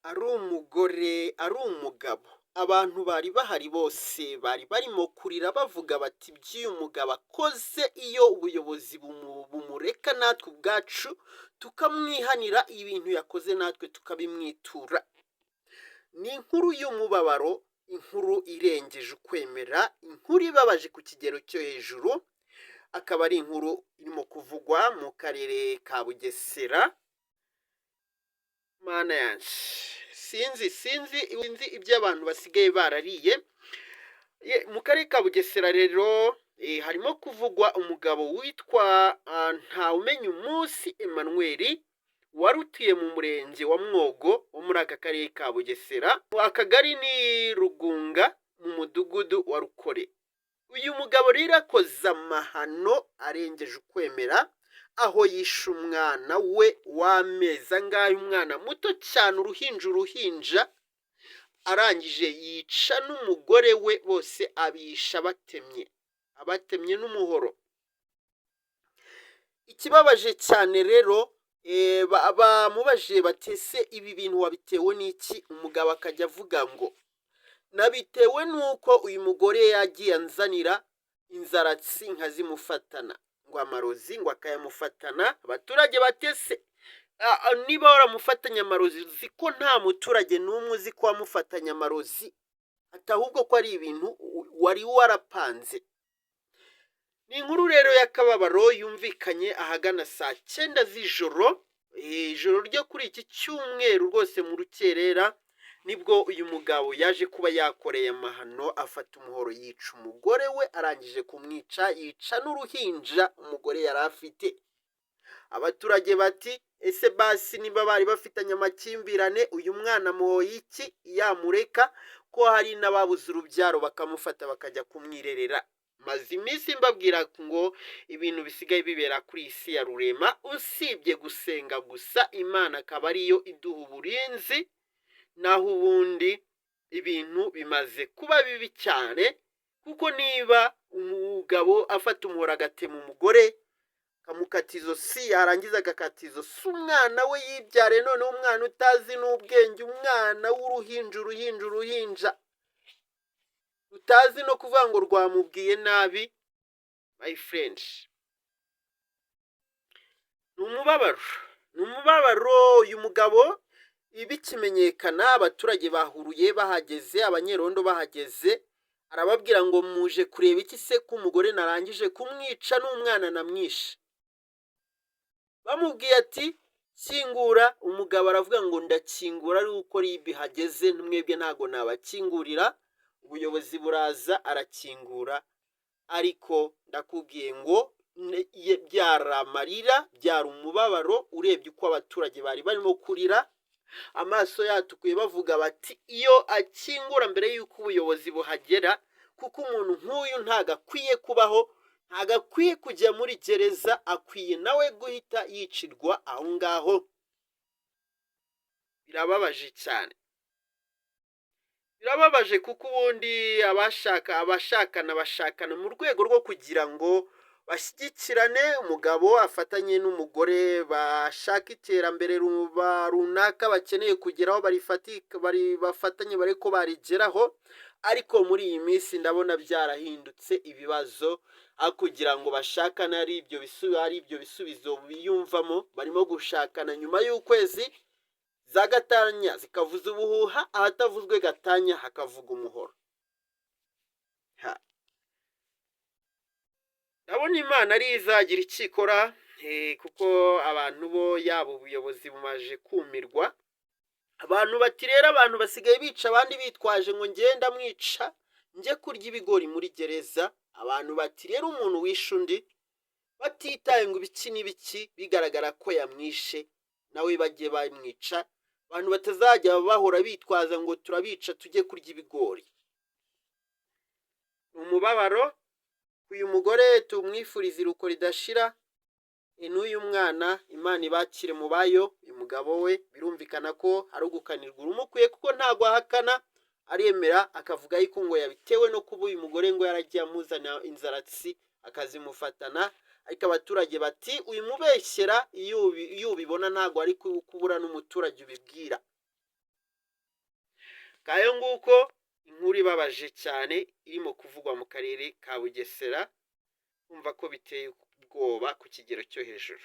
ari umugore, ari umugabo, abantu bari bahari bose bari barimo kurira bavuga bati iby'uyu mugabo akoze iyo ubuyobozi bumureka natwe ubwacu tukamwihanira ibintu yakoze natwe tukabimwitura. Ni inkuru y'umubabaro, inkuru irengeje ukwemera, inkuru ibabaje ku kigero cyo hejuru, akaba ari inkuru irimo kuvugwa mu karere ka Bugesera. Mana yanje, sinzi ibyo abantu basigaye barariye. Mu karere ka Bugesera rero harimo kuvugwa umugabo witwa Ntawumenya Umunsi Emmanuel, wari utuye mu murenge wa Mwogo wo muri aka karere ka Bugesera, akagari ni Rugunga, mu mudugudu wa Rukore. Uyu mugabo rero akoze amahano arengeje ukwemera, aho yishe umwana we w'amezi angahe, umwana muto cyane, uruhinja, arangije yica n'umugore we, bose abisha abatemye n'umuhoro. Ikibabaje cyane rero, bamubajije batese ibi bintu wabitewe n'iki? Umugabo akajya avuga ngo nabitewe n'uko uyu mugore yagiye anzanira inzaratsi nkazimufatana, ngo amarozi ngo akayamufatana. Abaturage batese niba waramufatanya amarozi, uzi ko nta muturage n'umwe uzi ko wamufatanya amarozi, ahubwo ko ari ibintu wari warapanze. Ni inkuru rero y'akababaro yumvikanye ahagana saa 9 z'ijoro, ijoro ryo kuri iki cyumweru rwose mu rukerera, nibwo uyu mugabo yaje kuba yakoreye amahano, afata umuhoro yica umugore we, arangije kumwica yica n'uruhinja umugore yari afite. Abaturage bati ese basi niba bari bafitanye amakimbirane, uyu mwana muhoye iki yamureka, ko hari n'ababuze urubyaro bakamufata bakajya kumwirerera. Maze iminsi mbabwira ngo ibintu bisigaye bibera kuri isi ya rurema, usibye gusenga gusa, Imana akaba ariyo iduha uburinzi, naho ubundi ibintu bimaze kuba bibi cyane. Kuko niba umugabo afata umuhoro agatema umugore, akamukata izosi, yarangiza agakata izosi umwana we yibyare, none umwana utazi n'ubwenge, umwana w'uruhinja utazi no kuvuga ngo rwamubwiye nabi, my friends, ni umubabaro. Uyu mugabo bikimenyekana, abaturage bahuruye bahageze, abanyerondo bahageze, arababwira ngo muje kureba iki se ko umugore narangije kumwica n'umwana namwishe? Bamubwiye ati kingura. Umugabo aravuga ngo ndakingura ari uko ribi hageze, mwebwe ntago nabakingurira. Ubuyobozi buraza arakingura, ariko ndakubwiye ngo byaramarira, byara umubabaro. Urebye uko abaturage bari barimo kurira, amaso yatukuye bavuga bati iyo akingura mbere y'uko ubuyobozi buhagera, kuko umuntu nk'uyu ntago akwiye kubaho, ntago akwiye kujya muri gereza, akwiye nawe guhita yicirwa aho ngaho. Birababaje cyane, birababaje kuko ubundi abashakana mu rwego rwo kugira ngo bashyigikirane, umugabo afatanye n'umugore bashaka iterambere runaka bakeneye kugeraho, bafatanye bare ko barigeraho. Ariko muri iyi minsi ndabona byarahindutse ibibazo, aho kugira ngo bashakane ari ibyo bisubizo biyumvamo, barimo gushakana nyuma y'ukwezi, za gatanya zikavuza ubuhuha, ahatavuzwe gatanya hakavuga umuhoro. Ndabona Imana ari izagira ikikora, kuko abantu bo yaba ubuyobozi bumaje kumirwa. Abantu bati rero abantu basigaye bica abandi bitwaje ngo ngenda mwica njye kurya ibigori muri gereza. Abantu bati rero umuntu wishe undi batitaye ngo ibiki n'ibiki, bigaragara ko yamwishe nawe bagiye bamwica. Abantu batazajya bahora bitwaza ngo turabica tujye kurya ibigori. Umubabaro. Uyu mugore tumwifuriza iruko ridashira, n'uyu mwana Imana ibakire mu bayo. Uyu mugabo we birumvikana ko ari ugukanirwa urumukwiye, kuko ntago ahakana, aremera akavuga yuko ngo yabitewe no kuba uyu mugore ngo yaragiye amuzana inzaratsi akazimufatana. Ariko abaturage bati uyu mubeshyera iyo ubibona ntago ari kubura n'umuturage ubibwira. kayo nguko inkuru ibabaje cyane irimo kuvugwa mu karere ka Bugesera, umva ko biteye ubwoba ku kigero cyo hejuru.